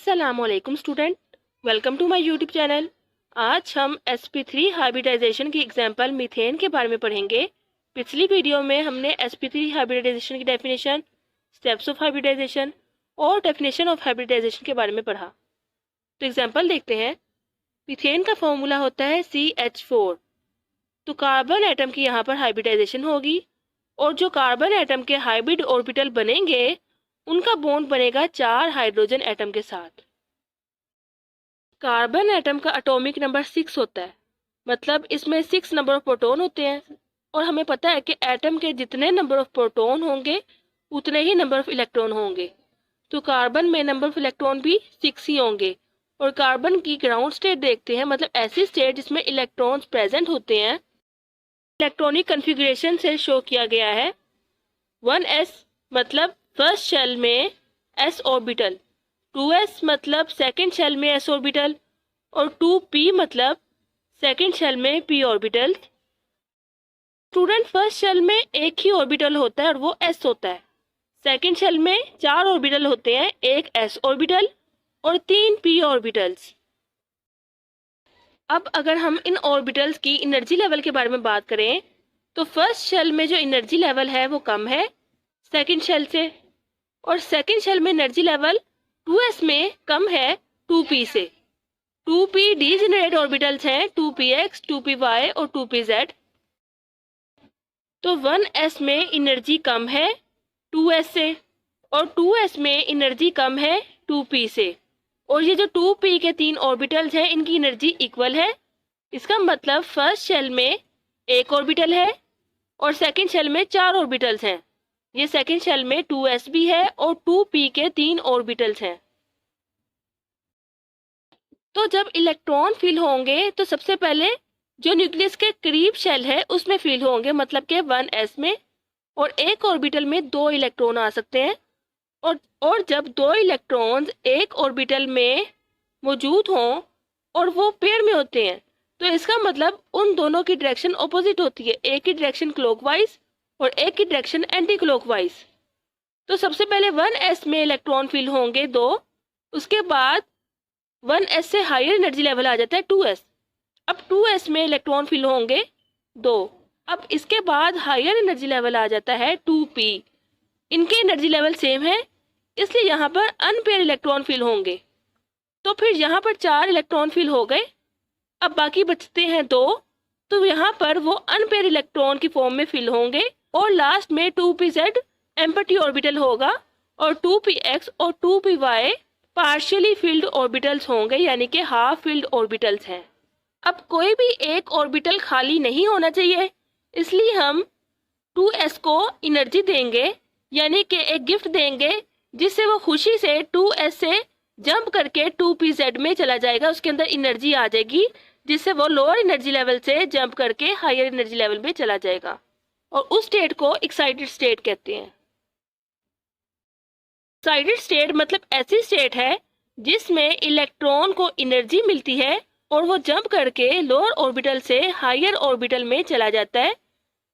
अस्सलामुअलैकुम student, welcome to my YouTube channel. आज हम sp3 हाइब्रिडाइजेशन की एग्जांपल मीथेन के बारे में पढ़ेंगे। पिछली वीडियो में हमने sp3 हाइब्रिडाइजेशन की डेफिनेशन, स्टेप्स ऑफ हाइब्रिडाइजेशन और डेफिनेशन ऑफ हाइब्रिडाइजेशन के बारे में पढ़ा। तो एग्जांपल देखते हैं। मीथेन का फॉर्मूला होता है CH4। तो कार्बन एटम की यहाँ पर हाइब्रिडाइजेशन होगी और जो कार्बन एटम के हाइब्रिड ऑर्बिटल बनेंगे उनका बॉन्ड बनेगा 4 हाइड्रोजन एटम के साथ। कार्बन एटम का एटॉमिक नंबर 6 होता है, मतलब इसमें 6 नंबर ऑफ प्रोटॉन होते हैं और हमें पता है कि एटम के जितने नंबर ऑफ प्रोटॉन होंगे उतने ही नंबर ऑफ इलेक्ट्रॉन होंगे। तो कार्बन में नंबर ऑफ इलेक्ट्रॉन भी 6 ही होंगे। और कार्बन की ग्राउंड स्टेट देखते हैं, मतलब ऐसी स्टेट जिसमें इलेक्ट्रॉन्स प्रेजेंट होते हैं। इलेक्ट्रॉनिक कन्फिग्रेशन से शो किया गया है। 1s मतलब फर्स्ट शेल में s ऑर्बिटल, 2s मतलब सेकंड शेल में s ऑर्बिटल और 2p मतलब सेकंड शेल में p orbital. Student, first shell में एक ही ऑर्बिटल होता है और वो s होता है। सेकंड शेल में 4 ऑर्बिटल होते हैं, एक s ऑर्बिटल और 3 p ऑर्बिटल्स। अब अगर हम इन ऑर्बिटल्स की एनर्जी लेवल के बारे में बात करें तो फर्स्ट शेल में जो एनर्जी लेवल है वो कम है सेकंड शेल से, और सेकंड शेल में एनर्जी लेवल 2s में कम है 2p से। 2p डीजेनरेट ऑर्बिटल्स हैं, 2px, 2py और 2pz। तो 1s में एनर्जी कम है 2s से और 2s में एनर्जी कम है 2p से। और ये जो 2p के 3 ऑर्बिटल्स हैं इनकी एनर्जी इक्वल है। इसका मतलब फर्स्ट शेल में एक ऑर्बिटल है और सेकंड शेल में 4 ऑर्बिटल्स हैं। ये सेकंड शेल में 2s भी है और 2p के 3 ऑर्बिटल्स हैं। तो जब इलेक्ट्रॉन फिल होंगे तो सबसे पहले जो न्यूक्लियस के करीब शेल है उसमें फिल होंगे, मतलब कि 1s में, और एक ऑर्बिटल में 2 इलेक्ट्रॉन आ सकते हैं। और जब 2 इलेक्ट्रॉन्स एक ऑर्बिटल में मौजूद हों और वो पेयर में होते हैं तो इसका मतलब उन दोनों की डायरेक्शन ऑपोजिट होती है, एक की डायरेक्शन क्लॉकवाइज और एक की डायरेक्शन एंटी क्लॉकवाइज। तो सबसे पहले 1s में इलेक्ट्रॉन फिल होंगे 2, उसके बाद 1s से हायर एनर्जी लेवल आ जाता है 2s। अब 2s में इलेक्ट्रॉन फिल होंगे 2, अब इसके बाद हायर एनर्जी लेवल आ जाता है 2p। इनके एनर्जी लेवल सेम है इसलिए यहाँ पर अनपेयर इलेक्ट्रॉन फिल होंगे। तो फिर यहाँ पर 4 इलेक्ट्रॉन फिल हो गए, अब बाकी बचते हैं 2। तो यहाँ पर वो अनपेयर इलेक्ट्रॉन की फॉर्म में फिल होंगे और लास्ट में 2pz एम्प्टी ऑर्बिटल होगा और 2px और 2py पार्शियली फिल्ड ऑर्बिटल्स होंगे, यानी कि हाफ फिल्ड ऑर्बिटल्स हैं। अब कोई भी एक ऑर्बिटल खाली नहीं होना चाहिए, इसलिए हम 2s को एनर्जी देंगे, यानी कि एक गिफ्ट देंगे जिससे वो खुशी से 2s से जंप करके 2pz में चला जाएगा। उसके अंदर एनर्जी आ जाएगी जिससे वो लोअर एनर्जी लेवल से जंप करके हायर एनर्जी लेवल में चला जाएगा और उस स्टेट को एक्साइटेड स्टेट कहते हैं। एक्साइटेड स्टेट मतलब ऐसी स्टेट है जिसमें इलेक्ट्रॉन को एनर्जी मिलती है और वो जंप करके लोअर ऑर्बिटल से हायर ऑर्बिटल में चला जाता है,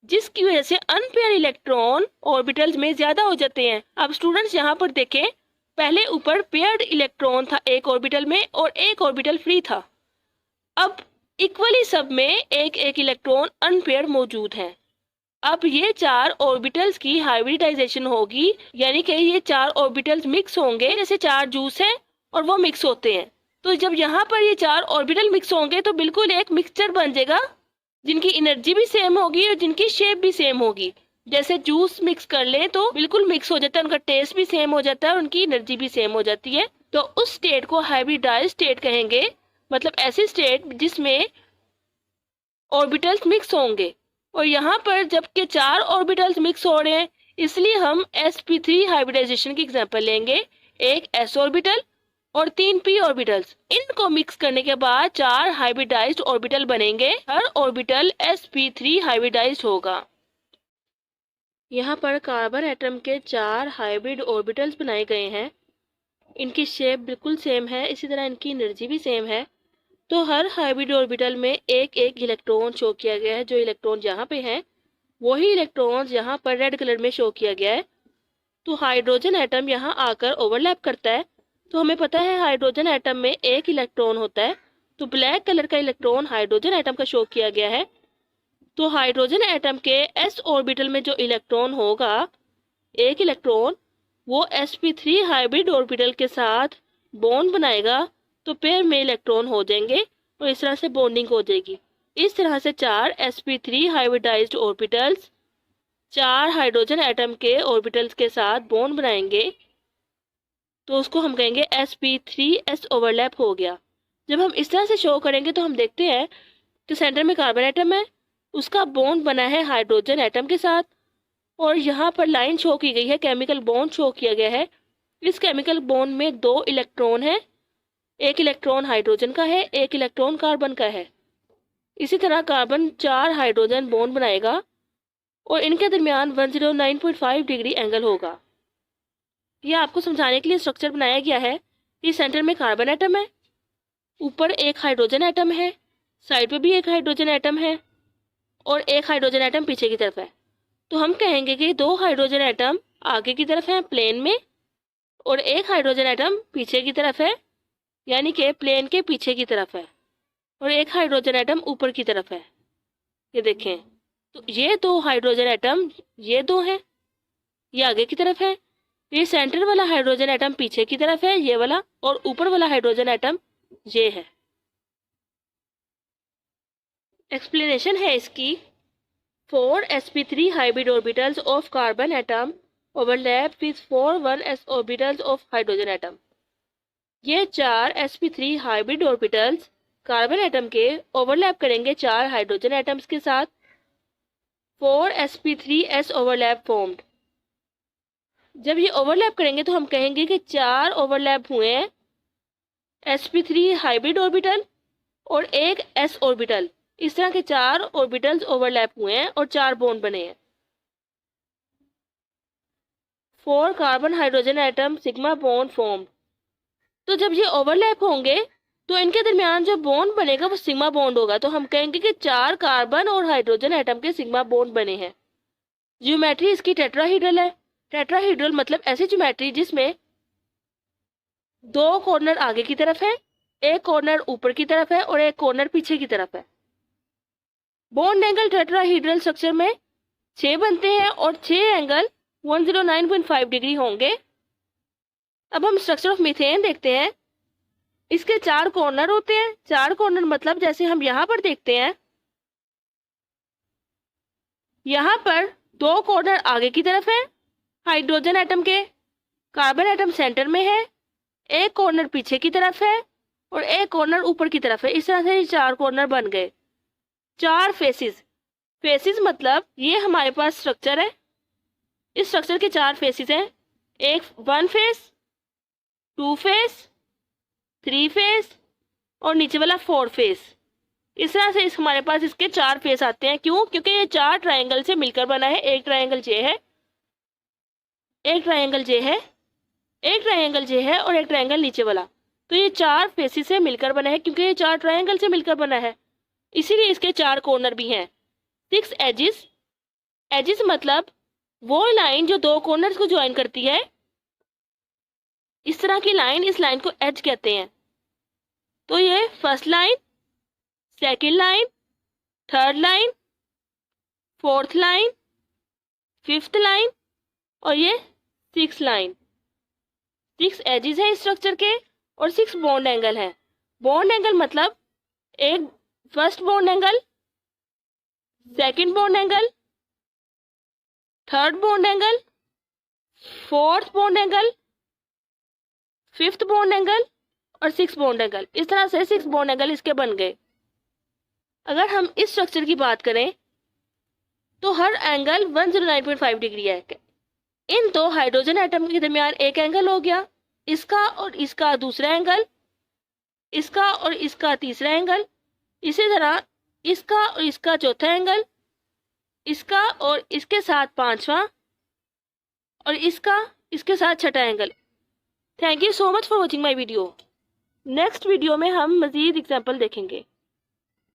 जिसकी वजह से अनपेयर इलेक्ट्रॉन ऑर्बिटल्स में ज्यादा हो जाते हैं। अब स्टूडेंट्स यहाँ पर देखें, पहले ऊपर पेयर्ड इलेक्ट्रॉन था एक ऑर्बिटल में और एक ऑर्बिटल फ्री था। अब इक्वली सब में एक एक इलेक्ट्रॉन अनपेयर मौजूद है। अब ये 4 ऑर्बिटल्स की हाइब्रिडाइजेशन होगी, यानी कि ये 4 ऑर्बिटल्स मिक्स होंगे, जैसे 4 जूस हैं और वो मिक्स होते हैं। तो जब यहाँ पर ये 4 ऑर्बिटल मिक्स होंगे तो बिल्कुल एक मिक्सचर बन जाएगा जिनकी एनर्जी भी सेम होगी और जिनकी शेप भी सेम होगी। जैसे जूस मिक्स कर लें तो बिल्कुल मिक्स हो जाता है, उनका टेस्ट भी सेम हो जाता है और उनकी एनर्जी भी सेम हो जाती है। तो उस स्टेट को हाइब्रिडाइज्ड स्टेट कहेंगे, मतलब ऐसी स्टेट जिसमें ऑर्बिटल्स मिक्स होंगे। और यहाँ पर जबकि 4 ऑर्बिटल्स मिक्स हो रहे हैं इसलिए हम sp3 हाइब्रिडाइजेशन की एग्जांपल लेंगे। एक s ऑर्बिटल और 3 p ऑर्बिटल्स, इनको मिक्स करने के बाद 4 हाइब्रिडाइज्ड ऑर्बिटल बनेंगे। हर ऑर्बिटल sp3 हाइब्रिडाइज्ड होगा। यहाँ पर कार्बन एटम के 4 हाइब्रिड ऑर्बिटल्स बनाए गए हैं। इनकी शेप बिल्कुल सेम है, इसी तरह इनकी एनर्जी भी सेम है। तो हर हाइब्रिड ऑर्बिटल में एक एक इलेक्ट्रॉन शो किया गया है। जो इलेक्ट्रॉन यहाँ पे हैं वही इलेक्ट्रॉन्स यहाँ पर रेड कलर में शो किया गया है। तो हाइड्रोजन एटम यहाँ आकर ओवरलैप करता है तो हमें पता है हाइड्रोजन एटम में एक इलेक्ट्रॉन होता है, तो ब्लैक कलर का इलेक्ट्रॉन हाइड्रोजन एटम का शो किया गया है। तो हाइड्रोजन एटम के s ऑर्बिटल में जो इलेक्ट्रॉन होगा, एक इलेक्ट्रॉन, वो sp3 हाइब्रिड ऑर्बिटल के साथ बॉन्ड बनाएगा, तो पेयर में इलेक्ट्रॉन हो जाएंगे और इस तरह से बॉन्डिंग हो जाएगी। इस तरह से 4 sp3 hybridised orbitals 4 hydrogen atom के ऑर्बिटल्स के साथ बॉन्ड बनाएंगे, तो उसको हम कहेंगे sp3s ओवरलैप हो गया। जब हम इस तरह से शो करेंगे तो हम देखते हैं कि सेंटर में कार्बन एटम है, उसका बॉन्ड बना है हाइड्रोजन एटम के साथ, और यहाँ पर लाइन शो की गई है, केमिकल बॉन्ड शो किया गया है। इस केमिकल बॉन्ड में 2 इलेक्ट्रॉन है, एक इलेक्ट्रॉन हाइड्रोजन का है, एक इलेक्ट्रॉन कार्बन का है। इसी तरह कार्बन 4 हाइड्रोजन बॉन्ड बनाएगा और इनके दरमियान 109.5 डिग्री एंगल होगा। यह आपको समझाने के लिए स्ट्रक्चर बनाया गया है। इस सेंटर में कार्बन एटम है, ऊपर एक हाइड्रोजन एटम है, साइड पे भी एक हाइड्रोजन एटम है और एक हाइड्रोजन एटम पीछे की तरफ है। तो हम कहेंगे कि 2 हाइड्रोजन एटम आगे की तरफ है प्लेन में और एक हाइड्रोजन एटम पीछे की तरफ है, यानी कि प्लेन के पीछे की तरफ है, और एक हाइड्रोजन एटम ऊपर की तरफ है। ये देखें, तो ये 2 हाइड्रोजन एटम, ये 2 हैं, ये आगे की तरफ है, ये सेंटर वाला हाइड्रोजन एटम पीछे की तरफ है, ये वाला, और ऊपर वाला हाइड्रोजन एटम ये है। एक्सप्लेनेशन है इसकी, 4 sp3 hybrid orbitals of carbon atom overlap with 4 1s orbitals of hydrogen atom. ये 4 sp3 hybrid orbitals carbon atom के ओवरलैप करेंगे 4 हाइड्रोजन एटम्स के साथ। 4 sp3s ओवरलैप फॉर्म्ड। जब ये ओवरलैप करेंगे तो हम कहेंगे कि 4 ओवरलैप हुए हैं, sp3 हाइब्रिड ऑर्बिटल और एक s ऑर्बिटल। इस तरह के 4 ऑर्बिटल्स ओवरलैप हुए हैं और 4 बॉन्ड बने हैं। 4 carbon hydrogen atom sigma bond formed. तो जब ये ओवरलैप होंगे तो इनके दरमियान जो बॉन्ड बनेगा वो सिग्मा बॉन्ड होगा। तो हम कहेंगे कि 4 कार्बन और हाइड्रोजन एटम के सिग्मा बॉन्ड बने हैं। ज्योमेट्री इसकी टेट्राहीड्रल है। टेट्राहीड्रल मतलब ऐसी ज्योमेट्री जिसमें 2 कॉर्नर आगे की तरफ है, एक कॉर्नर ऊपर की तरफ है और एक कॉर्नर पीछे की तरफ है। बॉन्ड एंगल टेट्राहीड्रल स्ट्रक्चर में 6 बनते हैं और 6 एंगल 109.5 डिग्री होंगे। अब हम स्ट्रक्चर ऑफ मीथेन देखते हैं। इसके 4 कॉर्नर होते हैं। 4 कॉर्नर मतलब जैसे हम यहाँ पर देखते हैं, यहाँ पर 2 कॉर्नर आगे की तरफ है हाइड्रोजन एटम के, कार्बन एटम सेंटर में है, एक कॉर्नर पीछे की तरफ है और एक कॉर्नर ऊपर की तरफ है। इस तरह से 4 कॉर्नर बन गए। 4 फेसिस। फेसिस मतलब ये हमारे पास स्ट्रक्चर है। इस स्ट्रक्चर के 4 फेसिस हैं। एक 1 फेस, 2 फेस, 3 फेस और नीचे वाला 4 फेस। इस तरह से हमारे पास इसके 4 फेस आते हैं। क्यों? क्योंकि ये 4 ट्रायंगल से मिलकर बना है। एक ट्रायंगल जे है, एक ट्रायंगल जे है, एक ट्रायंगल जे है और एक ट्रायंगल नीचे वाला। तो ये 4 फेसिस से मिलकर बना है क्योंकि ये 4 ट्रायंगल से मिलकर बना है, इसीलिए इसके 4 कॉर्नर भी हैं। 6 एजिस। एजिस मतलब वो लाइन जो 2 कॉर्नर्स को ज्वाइन करती है। इस तरह की लाइन, इस लाइन को एज कहते हैं। तो ये first line, second line, third line, fourth line, fifth line और ये 6 लाइन। 6 एजिस है इस स्ट्रक्चर के और 6 बॉन्ड एंगल है। बॉन्ड एंगल मतलब एक first bond angle, second bond angle, third bond angle, fourth bond angle, fifth bond angle और 6 बॉन्ड एंगल। इस तरह से 6 बॉन्ड एंगल इसके बन गए। अगर हम इस स्ट्रक्चर की बात करें तो हर एंगल 109.5 डिग्री है। इन 2 हाइड्रोजन एटम के दरमियान एक एंगल हो गया, इसका और इसका दूसरा एंगल, इसका और इसका तीसरा एंगल, इसी तरह इसका और इसका चौथा एंगल, इसका और इसके साथ 5वां और इसका इसके साथ 6ठा angle. Thank you so much for watching my video. Next video में हम मज़ीद एग्जाम्पल देखेंगे।